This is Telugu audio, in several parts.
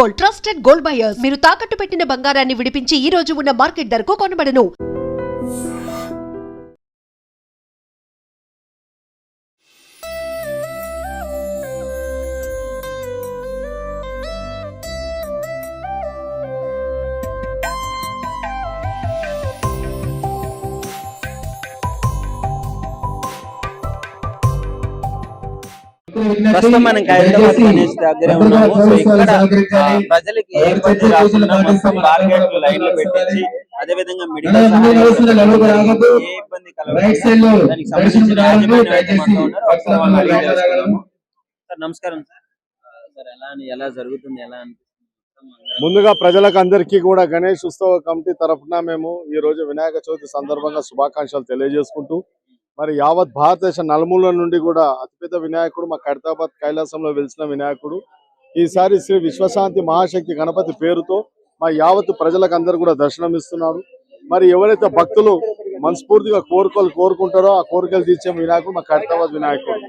Gold, trusted gold buyers. మీరు తాకట్టు పెట్టిన బంగారాన్ని విడిపించి ఈ రోజు ఉన్న మార్కెట్ ధరకు కొనబడను. ప్రస్తుతం మనం ఖైరతాబాద్ గణేష్ దగ్గరే ఉన్నాము. సో ఇక్కడ ప్రజలకి ఏ ఇబ్బంది రాకుండా మొత్తం మార్కెట్ లైన్లు పెట్టించి అదే విధంగా మెడికల్ ఏ ఇబ్బంది కలగకుండా దానికి సంబంధించిన యాజమాన్యం అయితే మనతో ఉన్నారు. ఒకసారి వాళ్ళని అడిగి తెలుసుకుందాము. సార్ నమస్కారం సార్. సార్ ఎలా జరుగుతుంది, ఎలా అనిపిస్తుంది? ముందుగా ప్రజలకు అందరికీ కూడా గణేష్ ఉత్సవ కమిటీ తరఫున మేము ఈ రోజు వినాయక చవితి సందర్భంగా శుభాకాంక్షలు తెలియజేసుకుంటూ మరి యావత్ భారతదేశ నలుమూల నుండి కూడా అతిపెద్ద వినాయకుడు మా ఖైరతాబాద్ కైలాసంలో వెలిసిన వినాయకుడు ఈసారి శ్రీ విశ్వశాంతి మహాశక్తి గణపతి పేరుతో మా యావత్ ప్రజలకు అందరూ కూడా దర్శనం ఇస్తున్నారు. మరి ఎవరైతే భక్తులు మనస్ఫూర్తిగా కోరుకుంటారో ఆ కోరికలు తీర్చే వినాయకుడు మా ఖైరతాబాద్ వినాయకుడు.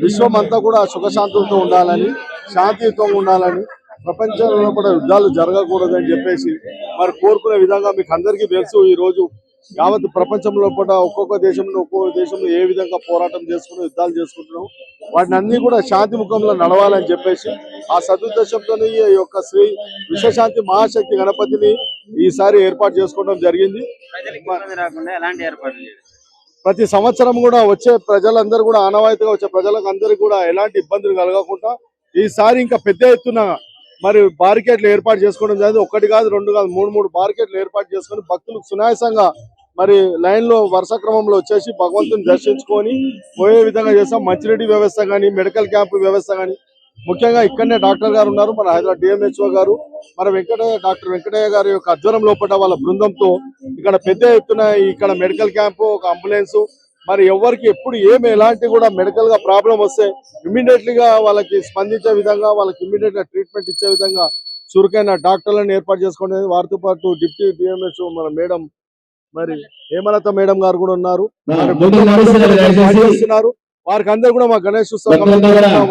విశ్వం అంతా కూడా సుఖశాంతులతో ఉండాలని, శాంతియుతంగా ఉండాలని, ప్రపంచంలో కూడా యుద్ధాలు జరగకూడదని చెప్పేసి మరి కోరుకునే విధంగా మీకు అందరికీ తెలుసు. ఈ రోజు యావత్ ప్రపంచంలో కూడా ఒక్కొక్క దేశంలో ఏ విధంగా పోరాటం చేసుకుని యుద్ధాలు చేసుకుంటున్నాం, వాటిని అన్ని కూడా శాంతి ముఖంలో నడవాలని చెప్పేసి ఆ సదుద్దేశంతో ఈ యొక్క శ్రీ విశ్వశాంతి మహాశక్తి గణపతిని ఈసారి ఏర్పాటు చేసుకోవడం జరిగింది. ప్రతి సంవత్సరం కూడా వచ్చే ప్రజలందరూ కూడా ఆనవాయితీగా వచ్చే ప్రజలకు అందరికీ కూడా ఎలాంటి ఇబ్బందులు కలగకుండా ఈసారి ఇంకా పెద్ద ఎత్తున మరి బారికేట్లు ఏర్పాటు చేసుకోవడం జరిగింది. ఒకటి కాదు, రెండు కాదు, మూడు బారికేట్లు ఏర్పాటు చేసుకొని భక్తులకు సునాయాసంగా మరి లైన్ లో వరుస క్రమంలో వచ్చేసి భగవంతుని దర్శించుకొని పోయే విధంగా చేస్తాం. మంచిరెడ్డి వ్యవస్థ కానీ, మెడికల్ క్యాంపు వ్యవస్థ కానీ, ముఖ్యంగా ఇక్కడనే డాక్టర్ గారు ఉన్నారు, మన హైదరాబాద్ డిఎంహెచ్ఓ గారు, మన డాక్టర్ వెంకటయ్య గారి యొక్క ఆధ్వర్యం లోపల వాళ్ళ బృందంతో ఇక్కడ పెద్ద ఎత్తున ఇక్కడ మెడికల్ క్యాంపు, ఒక అంబులెన్స్, మరి ఎవరికి ఎప్పుడు ఎలాంటి కూడా మెడికల్ గా ప్రాబ్లం వస్తే ఇమ్మీడియట్లీ గా వాళ్ళకి స్పందించే విధంగా, వాళ్ళకి ఇమ్మీడియట్ గా ట్రీట్మెంట్ ఇచ్చే విధంగా చురుకైన డాక్టర్లను ఏర్పాటు చేసుకోండి. వారితో పాటు డిప్యూటీ డిఎంహెచ్ఓ మన మేడం మరి హేమలత మేడం గారు కూడా ఉన్నారు. వారికి అందరూ కూడా మా గణేష్ ఉత్సవం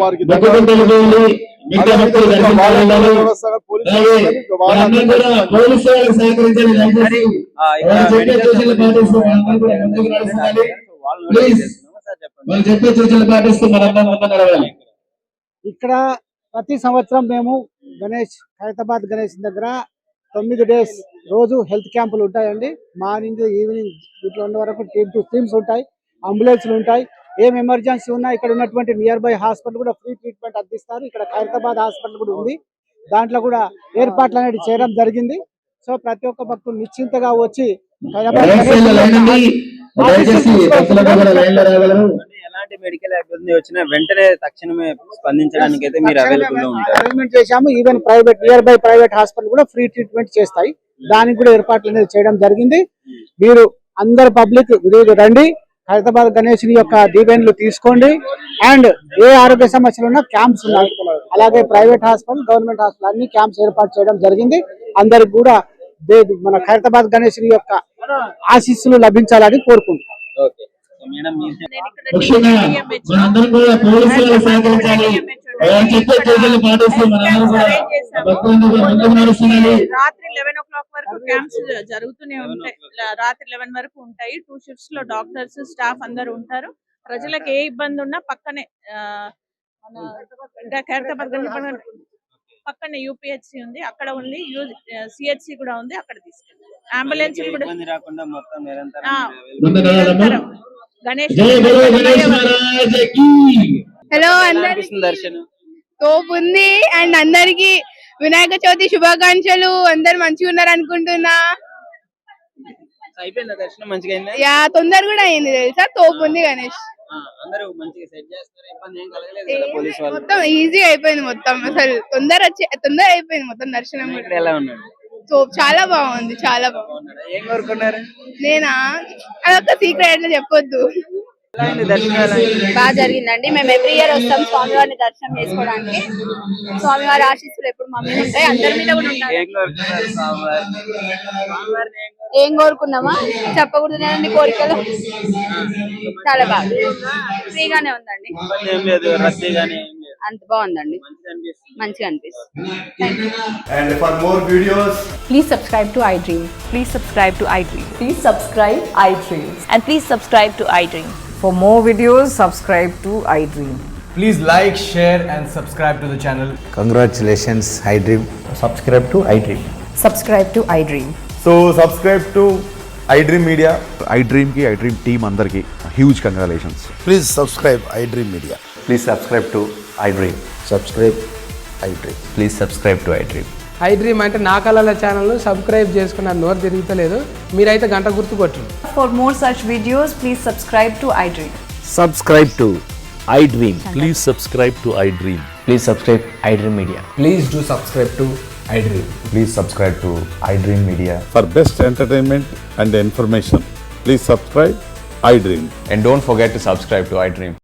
వారికి ఇక్కడ ప్రతి సంవత్సరం మేము ఖైరతాబాద్ గణేష్ దగ్గర 9 days రోజు హెల్త్ క్యాంపులు ఉంటాయండి. మార్నింగ్ ఈవినింగ్ ఇట్లా ఉన్న వరకు టీమ్స్ ఉంటాయి, అంబులెన్స్లు ఉంటాయి. ఏం ఎమర్జెన్సీ ఉన్నా ఇక్కడ ఉన్నటువంటి నియర్ బై హాస్పిటల్ కూడా ఫ్రీ ట్రీట్మెంట్ అందిస్తారు. ఇక్కడ ఖైరతాబాద్ హాస్పిటల్ కూడా ఉంది, దాంట్లో కూడా ఏర్పాట్లు అనేది చేయడం జరిగింది. సో ప్రతి ఒక్క భక్తులు నిశ్చింతగా వచ్చి ఎలాంటి మెడికల్ ఇబ్బంది వచ్చినా వెంటనే తక్షణమే స్పందించడానికి అయితే మీరు అవైలబుల్ గా ఉంటారు. అరేంజ్మెంట్ చేశాము. Even near by private hospital కూడా ఫ్రీ ట్రీట్మెంట్ చేస్తాయి, దానికి కూడా ఏర్పాట్లు అనేది చేయడం జరిగింది. మీరు అందరు పబ్లిక్ రండి, ఖైరతాబాద్ గణేష్ యొక్క దీవెనలు తీసుకోండి. అండ్ ఏ ఆరోగ్య సమస్యలు ఉన్నా క్యాంప్స్ ఉన్నాయి, అలాగే ప్రైవేట్ హాస్పిటల్, గవర్నమెంట్ హాస్పిటల్ అన్ని క్యాంప్స్ ఏర్పాటు చేయడం జరిగింది. అందరికి కూడా మన ఖైరతాబాద్ గణేష్ యొక్క ఆశీస్సులు లభించాలని కోరుకుంటున్నాం. రాత్రి 11 o'clock వరకు క్యాంప్స్ జరుగుతూనే ఉంటాయి. రాత్రి 11 వరకు ఉంటాయి. 2 shifts లో డాక్టర్స్, స్టాఫ్ అందరూ ఉంటారు. ప్రజలకు ఏ ఇబ్బంది ఉన్నా పక్కనే ఖైరతాబాద్ పక్కనే యూపీహెచ్సి ఉంది, అక్కడ ఉంది, సిహెచ్సి కూడా ఉంది, అక్కడ తీసుకెళ్ళి అంబులెన్స్ కూడా నిరంతరం గణేష్. హలో, దర్శనం తోపు ఉంది అండ్ అందరికి వినాయక చవితి శుభాకాంక్షలు. అందరు మంచిగా ఉన్నారు అనుకుంటున్నా. అయిపోయిందా దర్శనం? మంచిగా అయిందా? యా, తొందర కూడా అయింది తెలుసా. తోపు ఉంది గణేష్. మొత్తం ఈజీ అయిపోయింది, మొత్తం అసలు తొందర అయిపోయింది మొత్తం దర్శనం. సో చాలా బాగుంది, చాలా బాగుంది. నేనా, అదొక సీక్రెట్ అట్లా చెప్పొద్దు. బాగా జరిగిందండి. మేము ఎవ్రీ ఇయర్ వస్తాం స్వామివారిని దర్శనం చేసుకోవడానికి. స్వామివారి ఆశీస్సులు ఎప్పుడు మా మీద ఉంటాయి, అందరి మీద కూడా ఉంటాయి. ఏం కోరుకున్నామా చెప్పకూడదు కోరికలు. చాలా బాగా ఫ్రీగానే ఉందండి. అంత బాగుందండి, మంచిగా అనిపిస్తుంది. And for more videos, Please subscribe to iDream. Please subscribe to iDream. Please subscribe iDream. And please subscribe to iDream. For more videos, subscribe to iDream. please like, share and subscribe to the channel. Congratulations, iDream. Subscribe to iDream. Subscribe to iDream. So subscribe to iDream Media. iDream ki iDream team andarki huge congratulations. Please subscribe iDream Media. Please subscribe to iDream. Subscribe iDream. Please subscribe to iDream. iDream అంటే నా కళల ఛానల్ సబ్స్క్రైబ్ చేసుకున్న నోరు తిరుగుతలేదు, మీరైతే గంట గుర్తు కొట్టండి. For more such videos, please subscribe to iDream. Subscribe to iDream. Please subscribe to iDream. Please subscribe iDream Media. Please do subscribe to iDream. Please subscribe to iDream Media. For best entertainment and information, please subscribe iDream. And don't forget to subscribe to iDream.